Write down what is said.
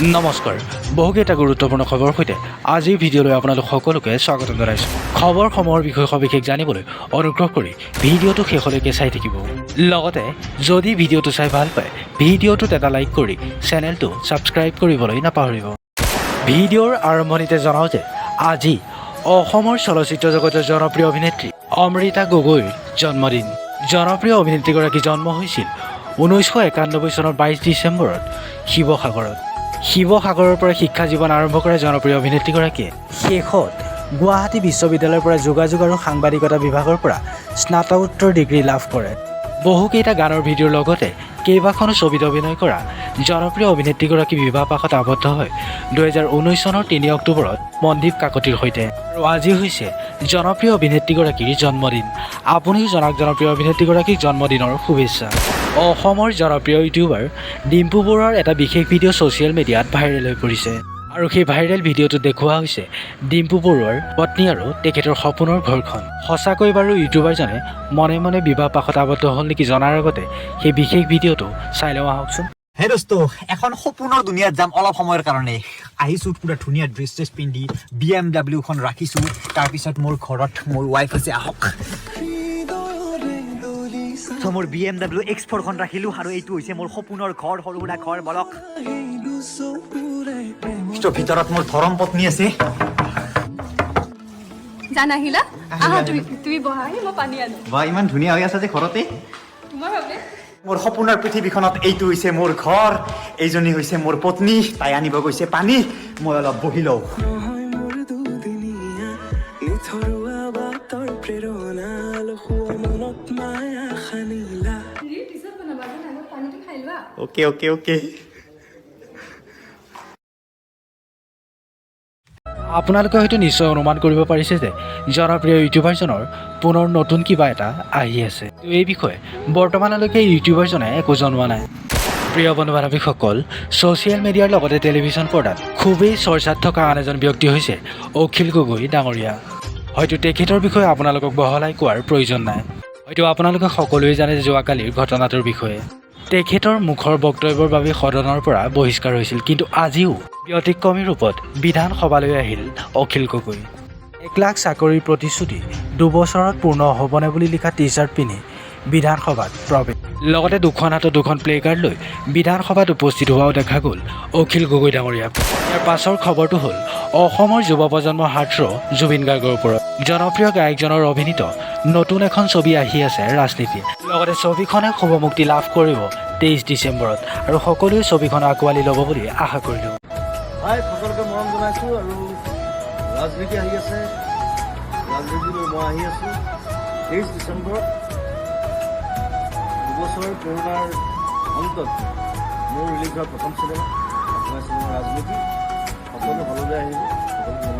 নমস্কাৰ বহুকেইটা গুৰুত্বপূৰ্ণ খবৰৰ সৈতে আজিৰ ভিডিঅ'লৈ আপোনালোক সকলোকে স্বাগত জনাইছোঁ খবৰসমূহৰ বিষয়ে সবিশেষ জানিবলৈ অনুগ্ৰহ কৰি ভিডিঅ'টো শেষলৈকে চাই থাকিব লগতে যদি ভিডিঅ'টো চাই ভাল পায় ভিডিঅ'টোত এটা লাইক কৰি চেনেলটো ছাবস্ক্ৰাইব কৰিবলৈ নাপাহৰিব ভিডিঅ'ৰ আৰম্ভণিতে জনাওঁ যে আজি অসমৰ চলচ্চিত্ৰ জগতৰ জনপ্ৰিয় অভিনেত্ৰী amritagogoiৰ জন্মদিন জনপ্ৰিয় অভিনেত্ৰীগৰাকী জন্ম হৈছিল 1991 চনৰ 22 ডিচেম্বৰত শিৱসাগৰৰ পৰা শিক্ষা জীৱন আৰম্ভ কৰা জনপ্ৰিয় অভিনেত্ৰীগৰাকীয়ে শেষত গুৱাহাটী বিশ্ববিদ্যালয়ৰ পৰা যোগাযোগ আৰু সাংবাদিকতা বিভাগৰ পৰা স্নাতকোত্তৰ ডিগ্ৰী লাভ কৰে বহুকেইটা গানৰ ভিডিঅ'ৰ লগতে কেইবাখনো ছবিত অভিনয় কৰা জনপ্ৰিয় অভিনেত্ৰীগৰাকী বিবাহপাশত আবদ্ধ হয় 2019 চনৰ 3 অক্টোবৰত মনদীপ কাকতিৰ সৈতে আৰু আজি হৈছে জনপ্ৰিয় অভিনেত্ৰীগৰাকীৰ জন্মদিন আপুনিও জনাক জনপ্ৰিয় অভিনেত্ৰীগৰাকীৰ জন্মদিনৰ শুভেচ্ছা অসমৰ জনপ্ৰিয় ইউটিউবাৰ ডিম্পুবৰুৱাৰ এটা বিশেষ ভিডিঅ' ছ'চিয়েল মিডিয়াত ভাইৰেল হৈ পৰিছে আৰু সেই ভাইৰেল ভিডিঅ'টোত দেখুওৱা হৈছে ডিম্পুবৰুৱাৰ পত্নী আৰু তেখেতৰ সপোনৰ ঘৰখন সঁচাকৈ বাৰু ইউটিউবাৰজনে মনে মনে বিবাহপাশত আবদ্ধ হ'ল নেকি জনাৰ আগতে সেই বিশেষ ভিডিঅ'টো চাই লওঁ আহকচোন হে দোস্ত এখন সপোনৰ দুনিয়াত যাম অলপ সময়ৰ কাৰণে আহিছো পুৰা ধুনীয়া ড্ৰেছ পিন্ধি BMW খন ৰাখিছো তাৰপিছত মোৰ ঘৰত মোৰ ৱাইফ আছে আহক তো মোৰ BMW X4 খন ৰাখিলো আৰু এইটো হৈছে মোৰ সপোনৰ ঘৰ সৰু সুৰা ঘৰ বলক তো ভিতৰত মোৰ ধৰম পত্নী আছে জানা আহিলা আহা তুমি বহা মই পানী আনো বা ইমান ধুনীয়া হৈ আছে যে ঘৰতে তোমাৰ ভাবে মোৰ সপোনৰ পৃথিৱীখনত এইটো হৈছে মোৰ ঘৰ এইজনী হৈছে মোৰ পত্নী তাই আনিব গৈছে পানী মই অলপ বহি লওঁ ওকে ওকে ওকে আপোনালোকে হয়তো নিশ্চয় অনুমান কৰিব পাৰিছে যে জনপ্ৰিয় ইউটিউবাৰজনৰ পুনৰ নতুন কিবা এটা আহি আছে এই বিষয়ে বৰ্তমানলৈকে ইউটিউবাৰজনে একো জনোৱা নাই প্ৰিয় বন্ধু বান্ধৱীসকল ছ'চিয়েল মিডিয়াৰ লগতে টেলিভিছন পৰ্দাত খুবেই চৰ্চাত থকা আন এজন ব্যক্তি হৈছে akhilgogoi ডাঙৰীয়া হয়তো তেখেতৰ বিষয়ে আপোনালোকক বহলাই কোৱাৰ প্ৰয়োজন নাই হয়তো আপোনালোকে সকলোৱে জানে যোৱাকালিৰ ঘটনাটোৰ বিষয়ে তেখেতৰ মুখৰ বক্তব্যৰ বাবে সদনৰ পৰা বহিষ্কাৰ হৈছিল কিন্তু আজিও ব্যতিক্ৰমী ৰূপত বিধানসভালৈ আহিল akhilgogoi 1 লাখ চাকৰিৰ প্ৰতিশ্ৰুতি 2 বছৰত পূৰ্ণ হ'বনে বুলি লিখা টি-চাৰ্ট পিন্ধি বিধানসভাত প্ৰৱেশ লগতে দুখন হাতত দুখন প্লে কাৰ্ড লৈ বিধানসভাত উপস্থিত হোৱাও দেখা গ'ল akhilgogoi ডাঙৰীয়াক ইয়াৰ পাছৰ খবৰটো হ'ল অসমৰ যুৱ প্ৰজন্মৰ হাৰ্টৰ জুবিনগাৰ্গৰ ওপৰত জনপ্ৰিয় গায়কজনৰ অভিনীত নতুন এখন ছবি আহি আছে ৰাজনীতি লগতে ছবিখনে শুভ মুক্তি লাভ কৰিব 23 ডিচেম্বৰত আৰু সকলোৱে ছবিখন আঁকোৱালি ল'ব বুলি আশা কৰিলোঁ হাই সকলোকে মৰম জনাইছোঁ আৰু ৰাজনীতি আহি আছে ৰাজনীতিলৈ মই আহি আছোঁ 23 ডিচেম্বৰত দুবছৰ কৰোণাৰ অন্তত মোৰ ৰিলিজ হোৱা প্ৰথম চিনেমা আপোনাৰ চিনেমা ৰাজনীতি সকলো ভালদৰে আহিব সকলো